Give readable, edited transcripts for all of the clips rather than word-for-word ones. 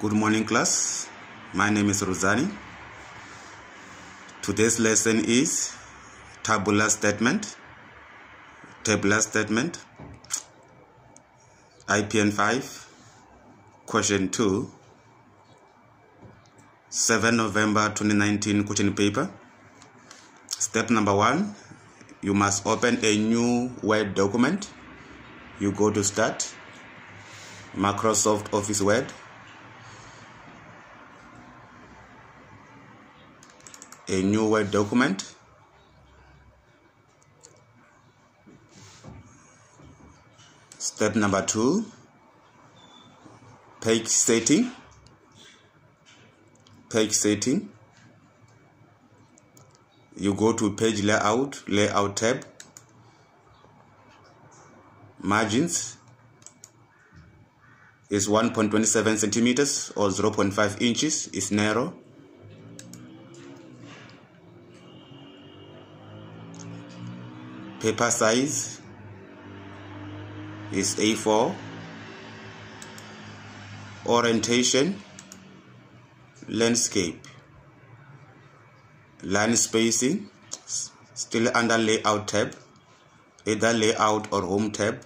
Good morning, class. My name is Rosani. Today's lesson is tabular statement. Tabular statement. IPN5, question 2, 7 November 2019 question paper. Step number 1, you must open a new Word document. You go to Start, Microsoft Office Word. A new Word document. Step number 2, page setting. Page setting. You go to page layout tab. Margins is 1.27 centimeters or 0.5 inches. Is narrow. Paper size is A4. Orientation, landscape. Line spacing, still under layout tab, either layout or home tab.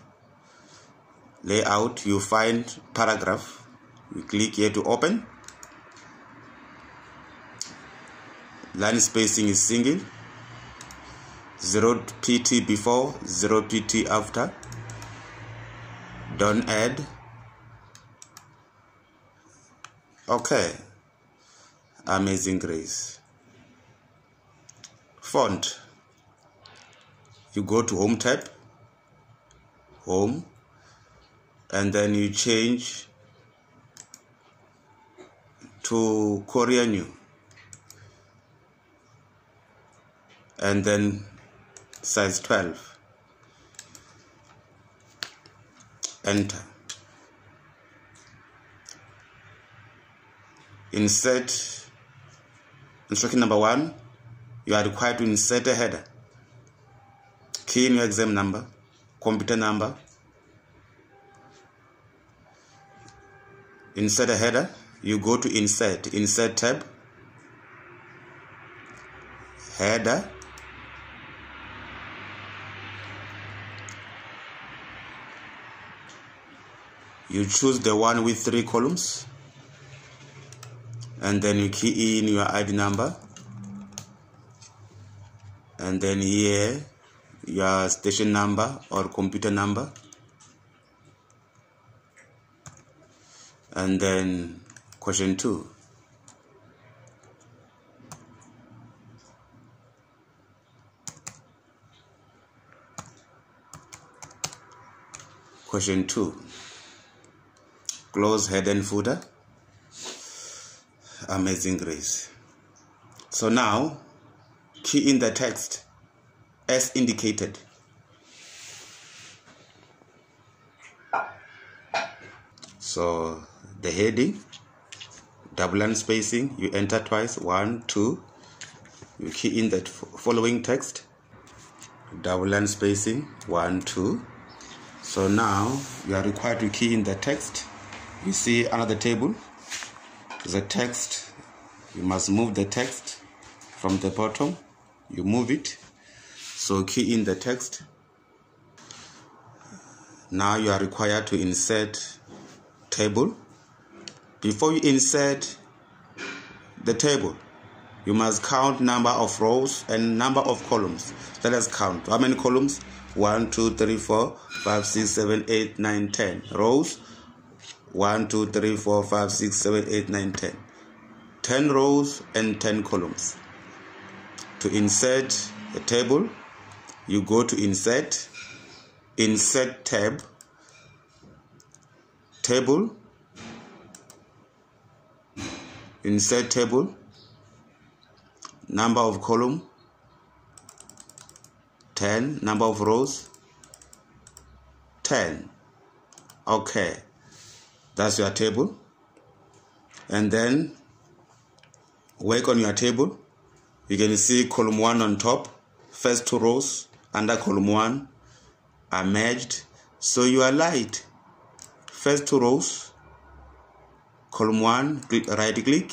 Layout, you find paragraph. You click here to open. Line spacing is single. 0 pt before, 0 pt after. Don't add. Okay. Amazing Grace. Font. You go to home tab. Home. And then you change to Korean New. And then size 12. Enter. Insert. Instruction number 1. You are required to insert a header. Key in your exam number, computer number. Insert a header. You go to Insert tab. Header. You choose the one with 3 columns, and then you key in your ID number, and then here your station number or computer number, and then question 2. Question 2. Close head and footer. Amazing Grace. So now, key in the text as indicated. So the heading, double line spacing, you enter twice, 1, 2. You key in the following text, double line spacing, 1, 2. So now you are required to key in the text. You see another table. The text, you must move the text from the bottom. You move it. So key in the text. Now you are required to insert table. Before you insert the table, you must count number of rows and number of columns. Let us count. How many columns? 1, 2, 3, 4, 5, 6, 7, 8, 9, 10. Rows? 1, 2, 3, 4, 5, 6, 7, 8, 9, 10. 10 rows and 10 columns. To insert a table, you go to Insert tab, Table, Insert Table, number of column, 10, number of rows, 10. Okay. That's your table. And then work on your table. You can see column 1 on top. First 2 rows under column 1 are merged. So you are light. First 2 rows column 1, right click,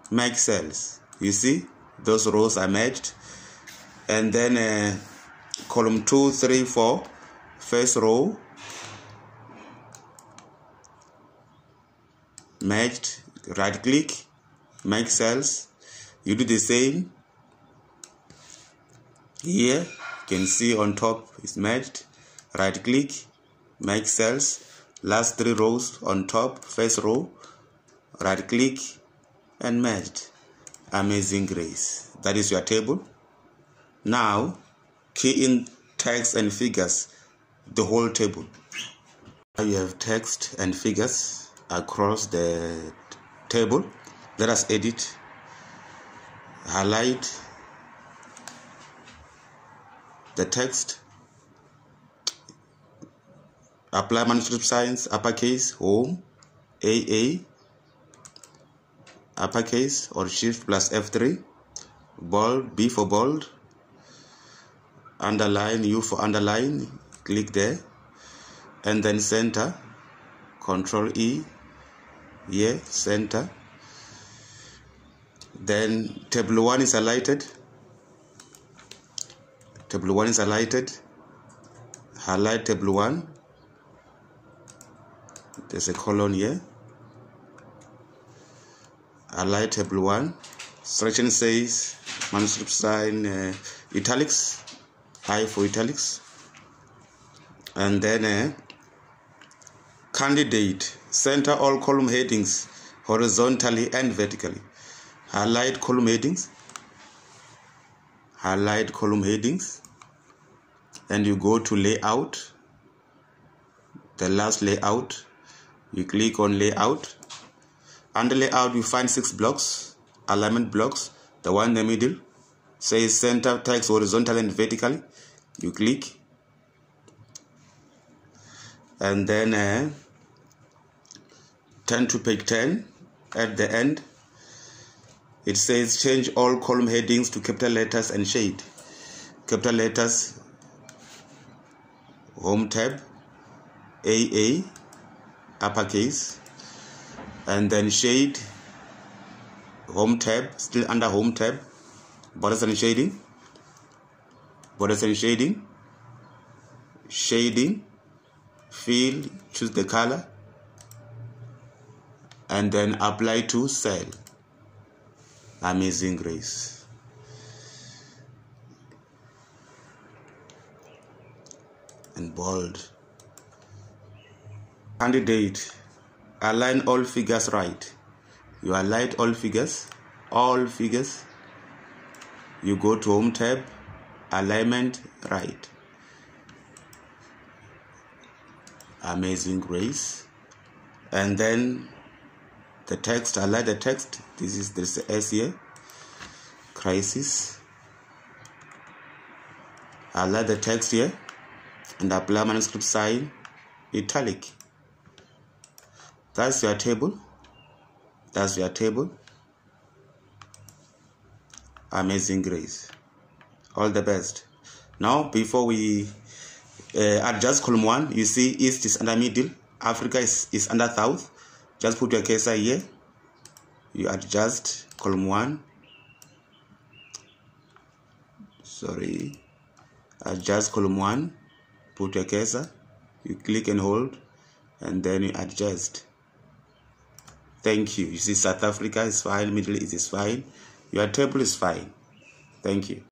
merge cells. You see those rows are merged. And then column 2, 3, 4, first row, merged, right click, merge cells. You do the same here. You can see on top is merged, right click, merge cells. Last 3 rows on top, first row, right click and merged. Amazing grace. That is your table. Now key in text and figures, the whole table. Now you have text and figures across the table. Let us edit, highlight the text, apply manuscript signs, uppercase, home, AA, uppercase or shift plus F3, bold, B for bold, underline, U for underline, click there, and then center, Control E, here, center. Then table 1 is highlighted. Table 1 is highlighted. Highlight table 1. There's a colon here. Highlight table 1. Instruction says manuscript sign italics. I for italics. And then candidate. Center all column headings horizontally and vertically. Highlight column headings. Highlight column headings. And you go to layout. The last layout. You click on layout. Under layout you find 6 blocks. Alignment blocks. The one in the middle says center text horizontally and vertically. You click. And then turn to page 10. At the end it says change all column headings to capital letters and shade. Capital letters, home tab, AA, uppercase, and then shade, home tab, still under home tab, borders and shading, borders and shading, shading, fill, choose the color, and then apply to cell. Amazing grace. And bold. Candidate. Align all figures right. You align all figures. All figures. You go to home tab. Alignment right. Amazing grace. And then the text, align the text. There's the S here. Crisis. Align the text here. And apply manuscript sign, italic. That's your table. That's your table. Amazing grace. All the best. Now, before we adjust column 1, you see East is under middle, Africa is under south. Just put your cursor here. You adjust column 1. Sorry. Adjust column 1. Put your cursor. You click and hold. And then you adjust. Thank you. You see South Africa is fine. Middle East is fine. Your table is fine. Thank you.